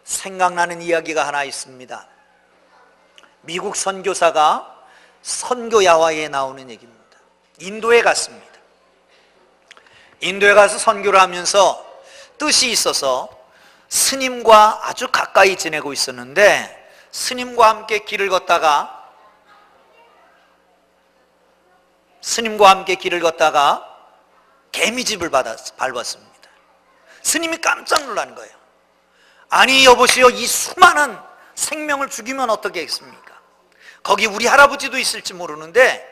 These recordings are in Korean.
생각나는 이야기가 하나 있습니다. 미국 선교사가 선교 야화에 나오는 얘기입니다. 인도에 갔습니다. 인도에 가서 선교를 하면서 뜻이 있어서 스님과 아주 가까이 지내고 있었는데, 스님과 함께 길을 걷다가 개미집을 밟았습니다. 스님이 깜짝 놀란 거예요. 아니 여보시오, 이 수많은 생명을 죽이면 어떻게 했습니까? 거기 우리 할아버지도 있을지 모르는데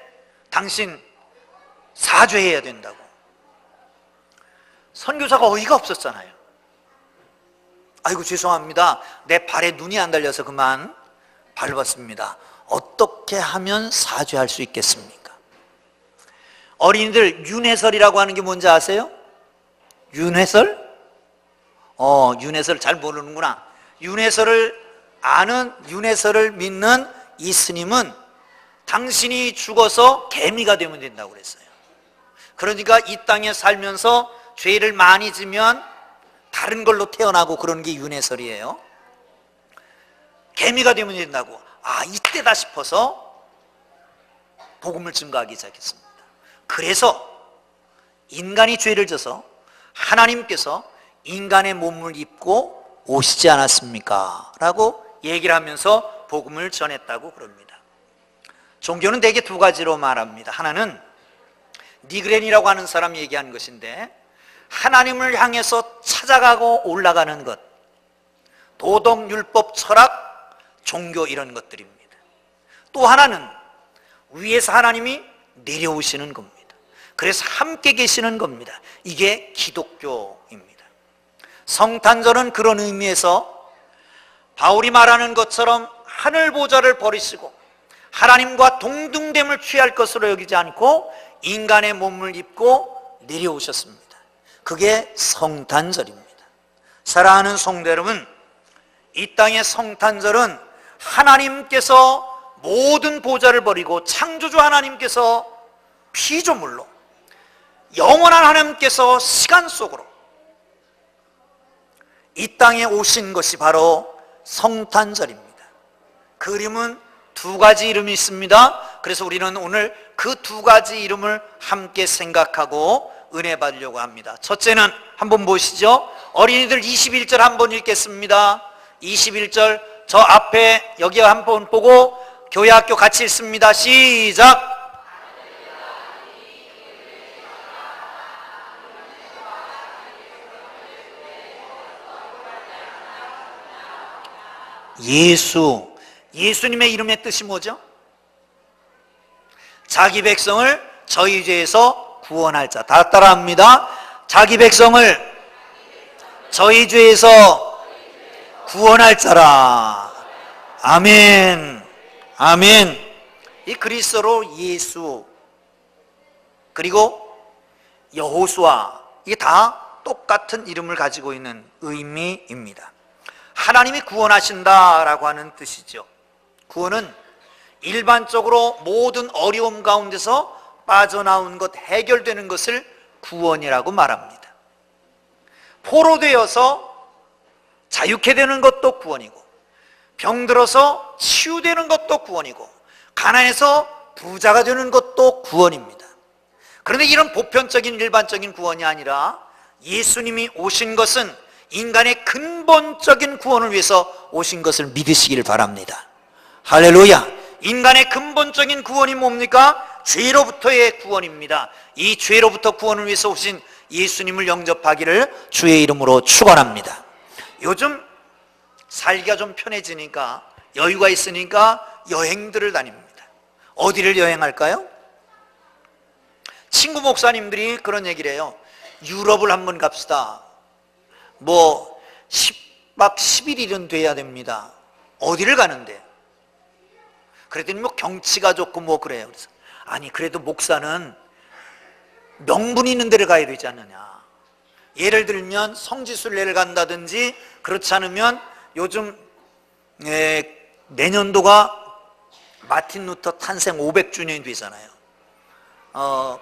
당신 사죄해야 된다고. 선교사가 어이가 없었잖아요. 아이고 죄송합니다, 내 발에 눈이 안 달려서 그만 밟았습니다. 어떻게 하면 사죄할 수 있겠습니까? 어린이들 윤회설이라고 하는 게 뭔지 아세요? 윤회설? 윤회설 잘 모르는구나. 윤회설을 아는, 윤회설을 믿는 이 스님은 당신이 죽어서 개미가 되면 된다고 그랬어요. 그러니까 이 땅에 살면서 죄를 많이 지면 다른 걸로 태어나고 그러는 게 윤회설이에요. 개미가 되면 된다고. 이때다 싶어서 복음을 증거하기 시작했습니다. 그래서 인간이 죄를 져서 하나님께서 인간의 몸을 입고 오시지 않았습니까? 라고 얘기를 하면서 복음을 전했다고 그럽니다. 종교는 대개 두 가지로 말합니다. 하나는 니그렌이라고 하는 사람이 얘기한 것인데, 하나님을 향해서 찾아가고 올라가는 것, 도덕, 율법, 철학, 종교, 이런 것들입니다. 또 하나는 위에서 하나님이 내려오시는 겁니다. 그래서 함께 계시는 겁니다. 이게 기독교입니다. 성탄절은 그런 의미에서 바울이 말하는 것처럼 하늘 보좌를 버리시고 하나님과 동등됨을 취할 것으로 여기지 않고 인간의 몸을 입고 내려오셨습니다. 그게 성탄절입니다. 사랑하는 성도 여러분, 이 땅의 성탄절은 하나님께서 모든 보좌를 버리고 창조주 하나님께서 피조물로, 영원한 하나님께서 시간 속으로 이 땅에 오신 것이 바로 성탄절입니다. 그 이름은 두 가지 이름이 있습니다. 그래서 우리는 오늘 그 두 가지 이름을 함께 생각하고 은혜 받으려고 합니다. 첫째는 한번 보시죠. 어린이들 21절 한번 읽겠습니다. 21절 저 앞에 여기 한번 보고 교회학교 같이 읽습니다. 시작. 예수님의 이름의 뜻이 뭐죠? 자기 백성을 저희 죄에서 구원할 자. 다 따라합니다. 자기 백성을 저희 죄에서 구원할 자라. 아멘. 아멘. 이 그리스어로 예수, 그리고 여호수아, 이게 다 똑같은 이름을 가지고 있는 의미입니다. 하나님이 구원하신다라고 하는 뜻이죠. 구원은 일반적으로 모든 어려움 가운데서 빠져나온 것, 해결되는 것을 구원이라고 말합니다. 포로되어서 자유케 되는 것도 구원이고, 병들어서 치유되는 것도 구원이고, 가난해서 부자가 되는 것도 구원입니다. 그런데 이런 보편적인 일반적인 구원이 아니라 예수님이 오신 것은 인간의 근본적인 구원을 위해서 오신 것을 믿으시기를 바랍니다. 할렐루야. 인간의 근본적인 구원이 뭡니까? 죄로부터의 구원입니다. 이 죄로부터 구원을 위해서 오신 예수님을 영접하기를 주의 이름으로 축원합니다. 요즘 살기가 좀 편해지니까, 여유가 있으니까 여행들을 다닙니다. 어디를 여행할까요? 친구 목사님들이 그런 얘기를 해요. 유럽을 한번 갑시다. 10박 11일은 돼야 됩니다. 어디를 가는데? 그랬더니 경치가 좋고 그래요. 그래서 아니 그래도 목사는 명분 있는 데를 가야 되지 않느냐. 예를 들면 성지순례를 간다든지, 그렇지 않으면 요즘 내년도가 마틴 루터 탄생 500주년이 되잖아요.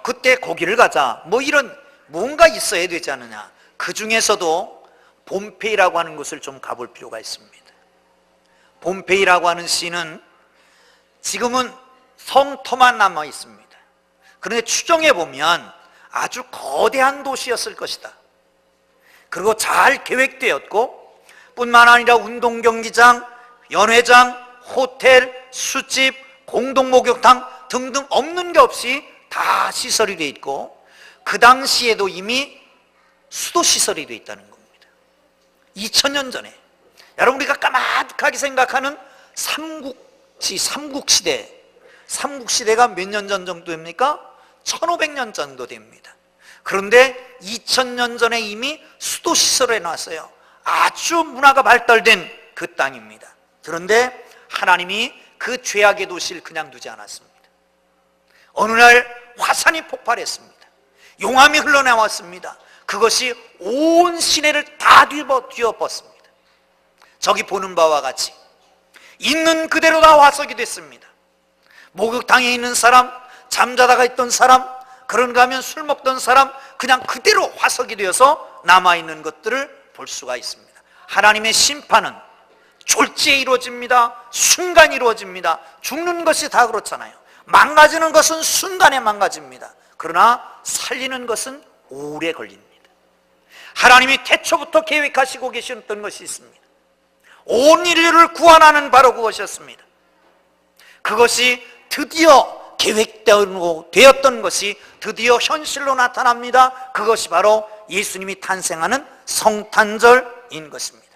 그때 거기를 가자. 이런 뭔가 있어야 되지 않느냐. 그 중에서도 봄페이라고 하는 곳을 좀 가볼 필요가 있습니다. 봄페이라고 하는 시는 지금은 성터만 남아 있습니다. 그런데 추정해 보면 아주 거대한 도시였을 것이다. 그리고 잘 계획되었고 뿐만 아니라 운동경기장, 연회장, 호텔, 술집, 공동목욕탕 등등 없는 게 없이 다 시설이 되어 있고 그 당시에도 이미 수도시설이 되어 있다는 겁니다. 2000년 전에 여러분 우리가 까마득하게 생각하는 삼국시대, 삼국시대가 몇 년 전 정도 됩니까? 1500년 정도 됩니다. 그런데 2000년 전에 이미 수도시설을 해놨어요. 아주 문화가 발달된 그 땅입니다. 그런데 하나님이 그 죄악의 도시를 그냥 두지 않았습니다. 어느 날 화산이 폭발했습니다. 용암이 흘러나왔습니다. 그것이 온 시내를 다 뒤엎었습니다. 저기 보는 바와 같이 있는 그대로 다 화석이 됐습니다. 목욕탕에 있는 사람, 잠자다가 있던 사람, 그런가 하면 술 먹던 사람, 그냥 그대로 화석이 되어서 남아있는 것들을 볼 수가 있습니다. 하나님의 심판은 졸지에 이루어집니다. 순간 이루어집니다. 죽는 것이 다 그렇잖아요. 망가지는 것은 순간에 망가집니다. 그러나 살리는 것은 오래 걸립니다. 하나님이 태초부터 계획하시고 계셨던 것이 있습니다. 온 인류를 구원하는 바로 그것이었습니다. 그것이 드디어 계획되었던 것이 드디어 현실로 나타납니다. 그것이 바로 예수님이 탄생하는 성탄절인 것입니다.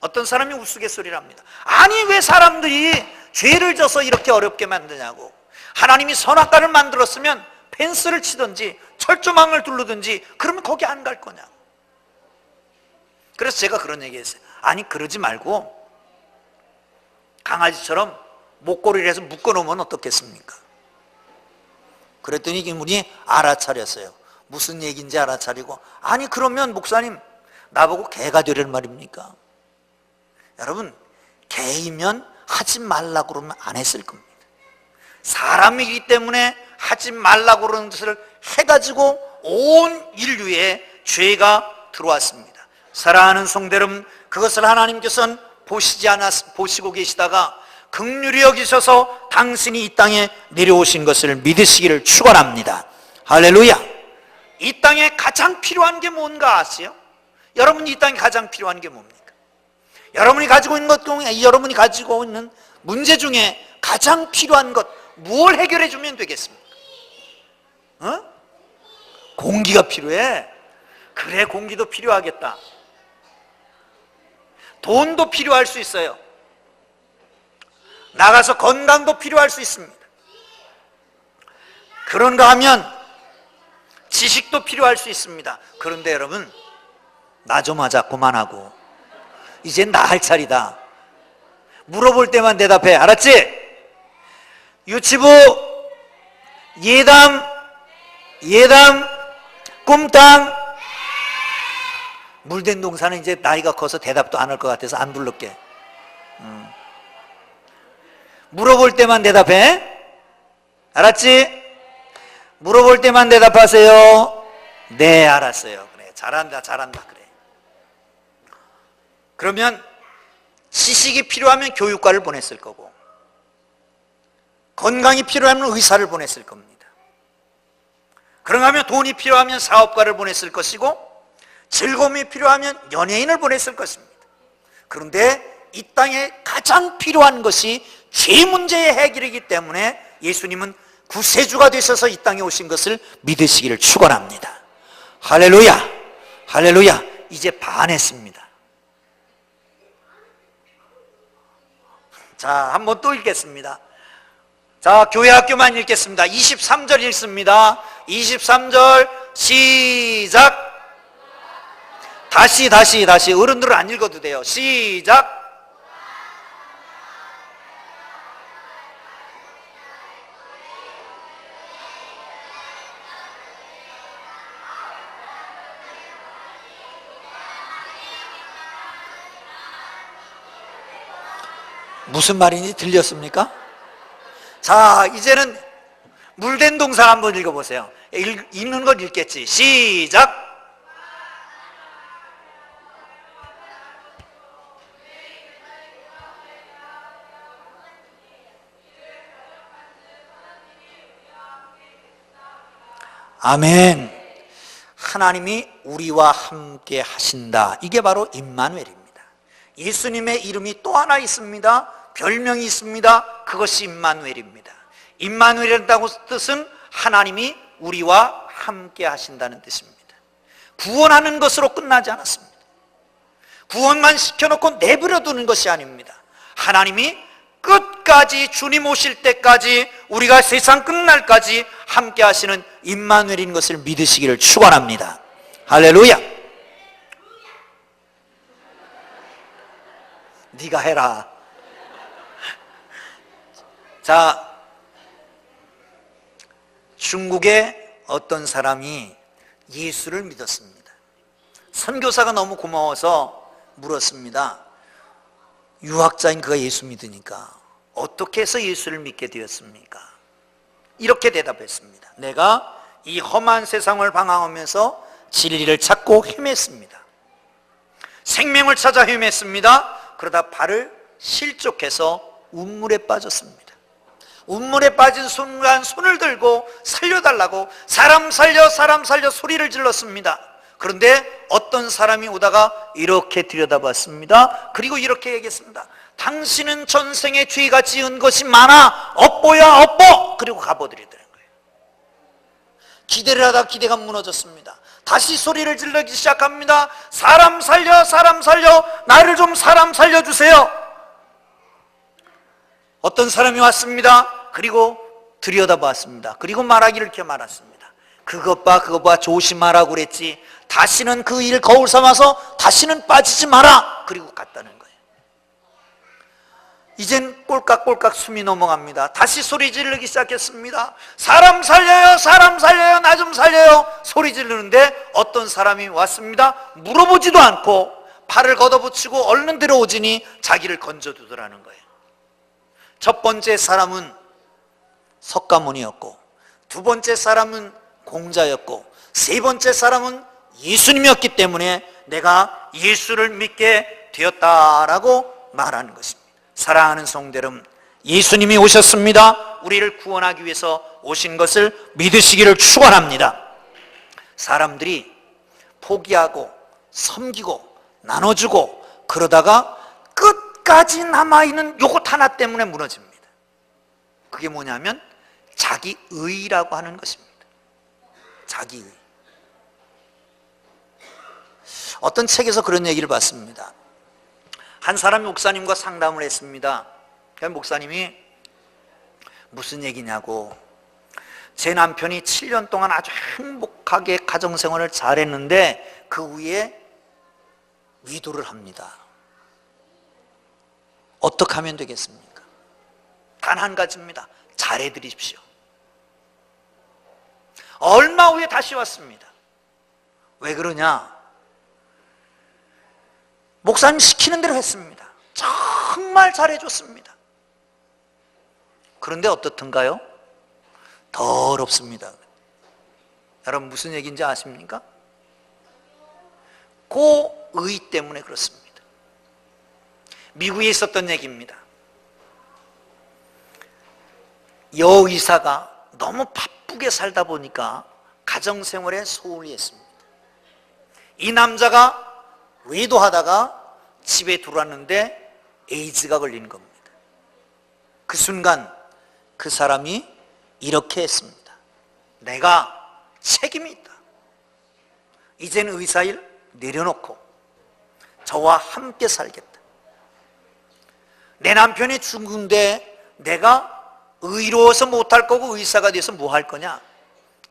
어떤 사람이 우스갯소리를 합니다. 아니 왜 사람들이 죄를 져서 이렇게 어렵게 만드냐고. 하나님이 선악과를 만들었으면 펜스를 치든지 철조망을 두르든지 그러면 거기 안 갈 거냐고. 그래서 제가 그런 얘기 했어요. 아니 그러지 말고 강아지처럼 목걸이를 해서 묶어놓으면 어떻겠습니까? 그랬더니 이분이 알아차렸어요. 무슨 얘기인지 알아차리고, 아니 그러면 목사님 나보고 개가 되란 말입니까? 여러분 개이면 하지 말라고 그러면 안 했을 겁니다. 사람이기 때문에 하지 말라고 그러는 것을 해가지고 온 인류에 죄가 들어왔습니다. 사랑하는 성도 여러분, 그것을 하나님께서는 보시고 계시다가 긍휼히 여기셔서 당신이 이 땅에 내려오신 것을 믿으시기를 축원합니다. 할렐루야. 이 땅에 가장 필요한 게 뭔가 아세요? 여러분이 이 땅에 가장 필요한 게 뭡니까? 여러분이 가지고 있는 것 중에, 여러분이 가지고 있는 문제 중에 가장 필요한 것, 무엇을 해결해 주면 되겠습니까? 공기가 필요해. 그래, 공기도 필요하겠다. 돈도 필요할 수 있어요. 나가서 건강도 필요할 수 있습니다. 그런가 하면 지식도 필요할 수 있습니다. 그런데 여러분, 나 좀 하자 그만하고 이제 나 할 차례다. 물어볼 때만 대답해. 알았지? 유치부 예담 꿈땅. 물된 동사는 이제 나이가 커서 대답도 안 할 것 같아서 안 부를게. 물어볼 때만 대답해. 알았지? 물어볼 때만 대답하세요. 네, 알았어요. 그래, 잘한다 그래. 그러면 지식이 필요하면 교육과를 보냈을 거고, 건강이 필요하면 의사를 보냈을 겁니다. 그런가 하면 돈이 필요하면 사업가를 보냈을 것이고, 즐거움이 필요하면 연예인을 보냈을 것입니다. 그런데 이 땅에 가장 필요한 것이 죄 문제의 해결이기 때문에 예수님은 구세주가 되셔서 이 땅에 오신 것을 믿으시기를 축원합니다. 할렐루야. 할렐루야. 이제 반했습니다. 자, 한번 또 읽겠습니다. 자, 교회 학교만 읽겠습니다. 23절 읽습니다. 23절 시작. 다시 어른들은 안 읽어도 돼요. 시작. 무슨 말인지 들렸습니까? 자, 이제는 물된 동사 한번 읽어보세요. 읽는 건 읽겠지. 시작. 아멘. 하나님이 우리와 함께 하신다. 이게 바로 임마누엘입니다. 예수님의 이름이 또 하나 있습니다. 별명이 있습니다. 그것이 임마누엘입니다. 임마누엘이라고 뜻은 하나님이 우리와 함께 하신다는 뜻입니다. 구원하는 것으로 끝나지 않았습니다. 구원만 시켜놓고 내버려 두는 것이 아닙니다. 하나님이 끝까지, 주님 오실 때까지, 우리가 세상 끝날까지 함께 하시는 임마누엘인 것을 믿으시기를 축원합니다. 할렐루야. 네가 해라. 자, 중국의 어떤 사람이 예수를 믿었습니다. 선교사가 너무 고마워서 물었습니다. 유학자인 그가 예수 믿으니까 어떻게 해서 예수를 믿게 되었습니까? 이렇게 대답했습니다. 내가 이 험한 세상을 방황하면서 진리를 찾고 헤맸습니다. 생명을 찾아 헤맸습니다. 그러다 발을 실족해서 운물에 빠졌습니다. 운물에 빠진 순간 손을 들고 살려달라고 사람 살려 소리를 질렀습니다. 그런데 어떤 사람이 오다가 이렇게 들여다봤습니다. 그리고 이렇게 얘기했습니다. 당신은 전생에 죄가 지은 것이 많아, 업보야 업보. 그리고 가버리더라는 거예요. 기대를 하다 기대가 무너졌습니다. 다시 소리를 지르기 시작합니다. 사람 살려 나를 좀 사람 살려주세요. 어떤 사람이 왔습니다. 그리고 들여다봤습니다. 그리고 말하기를 이렇게 말했습니다. 그것 봐 조심하라고 그랬지. 다시는 그 일 거울 삼아서 다시는 빠지지 마라. 그리고 갔다는 거예요. 이젠 꼴깍꼴깍 숨이 넘어갑니다. 다시 소리 지르기 시작했습니다. 사람 살려요 나 좀 살려요. 소리 지르는데 어떤 사람이 왔습니다. 물어보지도 않고 팔을 걷어붙이고 얼른 들어오지니 자기를 건져두더라는 거예요. 첫 번째 사람은 석가모니였고, 두 번째 사람은 공자였고, 세 번째 사람은 예수님이었기 때문에 내가 예수를 믿게 되었다라고 말하는 것입니다. 사랑하는 성도 여러분, 예수님이 오셨습니다. 우리를 구원하기 위해서 오신 것을 믿으시기를 축원합니다. 사람들이 포기하고 섬기고 나눠주고 그러다가 끝까지 남아있는 요것 하나 때문에 무너집니다. 그게 뭐냐면 자기의라고 하는 것입니다. 자기의. 어떤 책에서 그런 얘기를 봤습니다. 한 사람이 목사님과 상담을 했습니다. 목사님이 무슨 얘기냐고, 제 남편이 7년 동안 아주 행복하게 가정생활을 잘했는데 그 후에 위도를 합니다. 어떻게 하면 되겠습니까? 단 한 가지입니다. 잘해드리십시오. 얼마 후에 다시 왔습니다. 왜 그러냐? 목사님 시키는 대로 했습니다. 정말 잘해줬습니다. 그런데 어떻든가요? 더럽습니다. 여러분 무슨 얘기인지 아십니까? 고의 때문에 그렇습니다. 미국에 있었던 얘기입니다. 여의사가 너무 바쁘게 살다 보니까 가정생활에 소홀히 했습니다. 이 남자가 외도하다가 집에 들어왔는데 에이즈가 걸리는 겁니다. 그 순간 그 사람이 이렇게 했습니다. 내가 책임이 있다. 이젠 의사일 내려놓고 저와 함께 살겠다. 내 남편이 죽은데 내가 의로워서 못할 거고 의사가 돼서 뭐 할 거냐?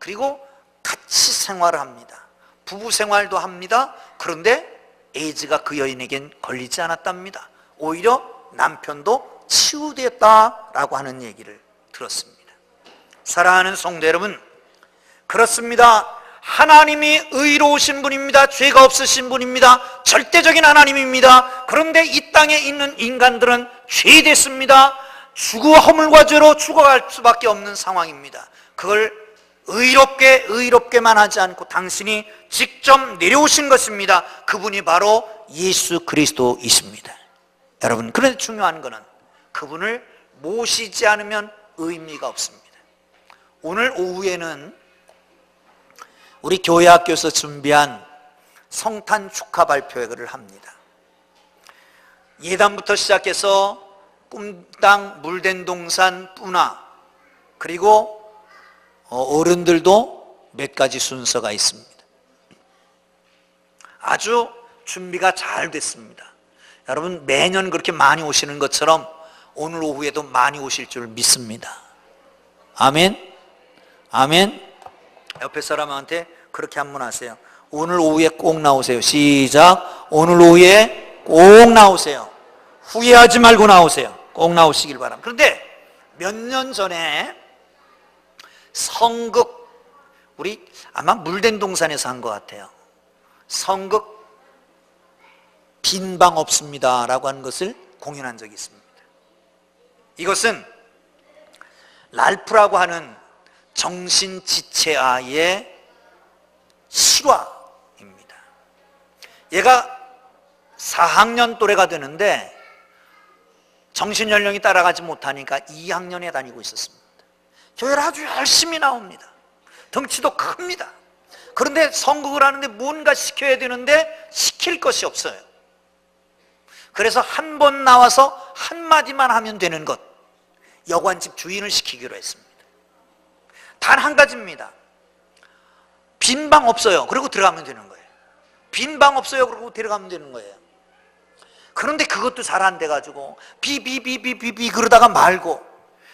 그리고 같이 생활을 합니다. 부부 생활도 합니다. 그런데 에이즈가 그 여인에겐 걸리지 않았답니다. 오히려 남편도 치유됐다라고 하는 얘기를 들었습니다. 사랑하는 성도 여러분, 그렇습니다. 하나님이 의로우신 분입니다. 죄가 없으신 분입니다. 절대적인 하나님입니다. 그런데 이 땅에 있는 인간들은 죄됐습니다. 허물과 죄로 죽어갈 수밖에 없는 상황입니다. 그걸 의롭게만 하지 않고 당신이 직접 내려오신 것입니다. 그분이 바로 예수 그리스도이십니다. 여러분, 그런데 중요한 것은 그분을 모시지 않으면 의미가 없습니다. 오늘 오후에는 우리 교회 학교에서 준비한 성탄 축하 발표회를 합니다. 예단부터 시작해서 꿈땅, 물된 동산, 뿌나, 그리고 어른들도 몇 가지 순서가 있습니다. 아주 준비가 잘 됐습니다. 여러분, 매년 그렇게 많이 오시는 것처럼 오늘 오후에도 많이 오실 줄 믿습니다. 아멘. 아멘. 옆에 사람한테 그렇게 한번 하세요. 오늘 오후에 꼭 나오세요. 시작. 오늘 오후에 꼭 나오세요. 후회하지 말고 나오세요. 꼭 나오시길 바랍니다. 그런데 몇 년 전에 성극, 우리 아마 물된 동산에서 한 것 같아요. 성극 빈방 없습니다 라고 하는 것을 공연한 적이 있습니다. 이것은 랄프라고 하는 정신지체아의 실화입니다. 얘가 4학년 또래가 되는데 정신연령이 따라가지 못하니까 2학년에 다니고 있었습니다. 교회를 아주 열심히 나옵니다. 덩치도 큽니다. 그런데 성극을 하는데 뭔가 시켜야 되는데 시킬 것이 없어요. 그래서 한 번 나와서 한마디만 하면 되는 것, 여관집 주인을 시키기로 했습니다. 단 한 가지입니다. 빈 방 없어요. 그리고 들어가면 되는 거예요. 빈 방 없어요. 그리고 들어가면 되는 거예요. 그런데 그것도 잘 안 돼가지고 비비비비비비 그러다가 말고,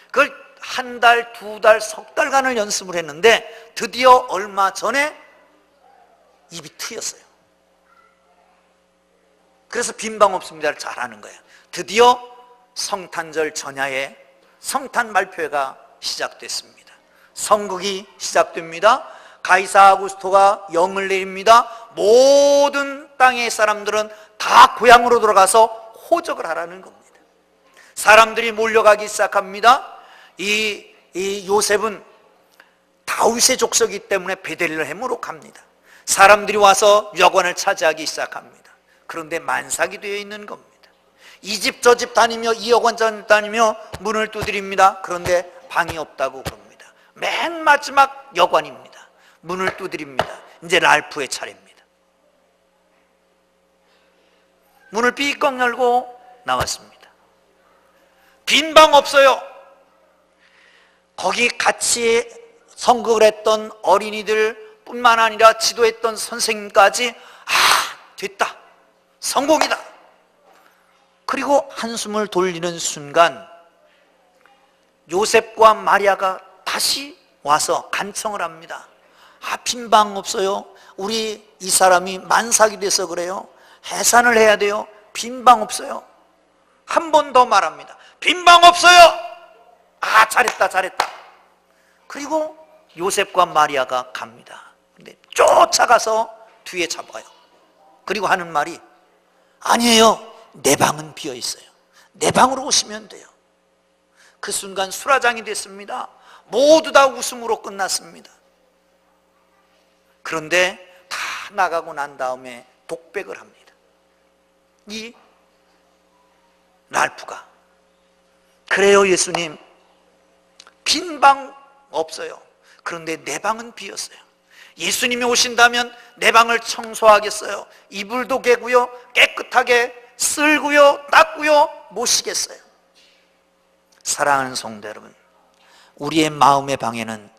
그걸 한 달, 두 달, 석 달간을 연습을 했는데 드디어 얼마 전에 입이 트였어요. 그래서 빈방 없습니다를 잘하는 거예요. 드디어 성탄절 전야에 성탄 발표회가 시작됐습니다. 성극이 시작됩니다. 가이사 아구스토가 영을 내립니다. 모든 땅의 사람들은 다 고향으로 돌아가서 호적을 하라는 겁니다. 사람들이 몰려가기 시작합니다. 이 요셉은 다윗의 족속이기 때문에 베들레헴으로 갑니다. 사람들이 와서 여관을 차지하기 시작합니다. 그런데 만삭이 되어 있는 겁니다. 이 집 저 집 다니며 이 여관 저 집 다니며 문을 두드립니다. 그런데 방이 없다고 그럽니다. 맨 마지막 여관입니다. 문을 두드립니다. 이제 랄프의 차례입니다. 문을 삐걱 열고 나왔습니다. 빈 방 없어요. 거기 같이 성극을 했던 어린이들 뿐만 아니라 지도했던 선생님까지 됐다, 성공이다. 그리고 한숨을 돌리는 순간 요셉과 마리아가 다시 와서 간청을 합니다. 빈 방 없어요. 우리 이 사람이 만삭이 돼서 그래요. 해산을 해야 돼요. 빈 방 없어요. 한 번 더 말합니다. 빈 방 없어요. 잘했다, 잘했다. 그리고 요셉과 마리아가 갑니다. 근데 쫓아가서 뒤에 잡아요. 그리고 하는 말이, 아니에요, 내 방은 비어 있어요. 내 방으로 오시면 돼요. 그 순간 수라장이 됐습니다. 모두 다 웃음으로 끝났습니다. 그런데 다 나가고 난 다음에 독백을 합니다. 이 랄프가, 그래요 예수님, 빈 방 없어요. 그런데 내 방은 비었어요. 예수님이 오신다면 내 방을 청소하겠어요. 이불도 개고요, 깨끗하게 쓸고요, 닦고요, 모시겠어요. 사랑하는 성도 여러분, 우리의 마음의 방에는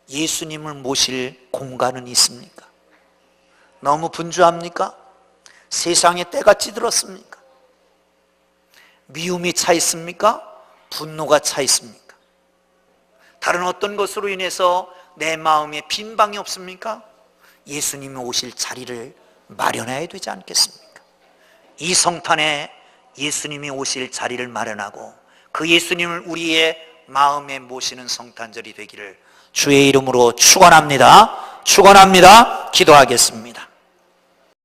예수님을 모실 공간은 있습니까? 너무 분주합니까? 세상에 때가 찌들었습니까? 미움이 차 있습니까? 분노가 차 있습니까? 다른 어떤 것으로 인해서 내 마음에 빈 방이 없습니까? 예수님이 오실 자리를 마련해야 되지 않겠습니까? 이 성탄에 예수님이 오실 자리를 마련하고 그 예수님을 우리의 마음에 모시는 성탄절이 되기를 주의 이름으로 축원합니다. 축원합니다. 기도하겠습니다.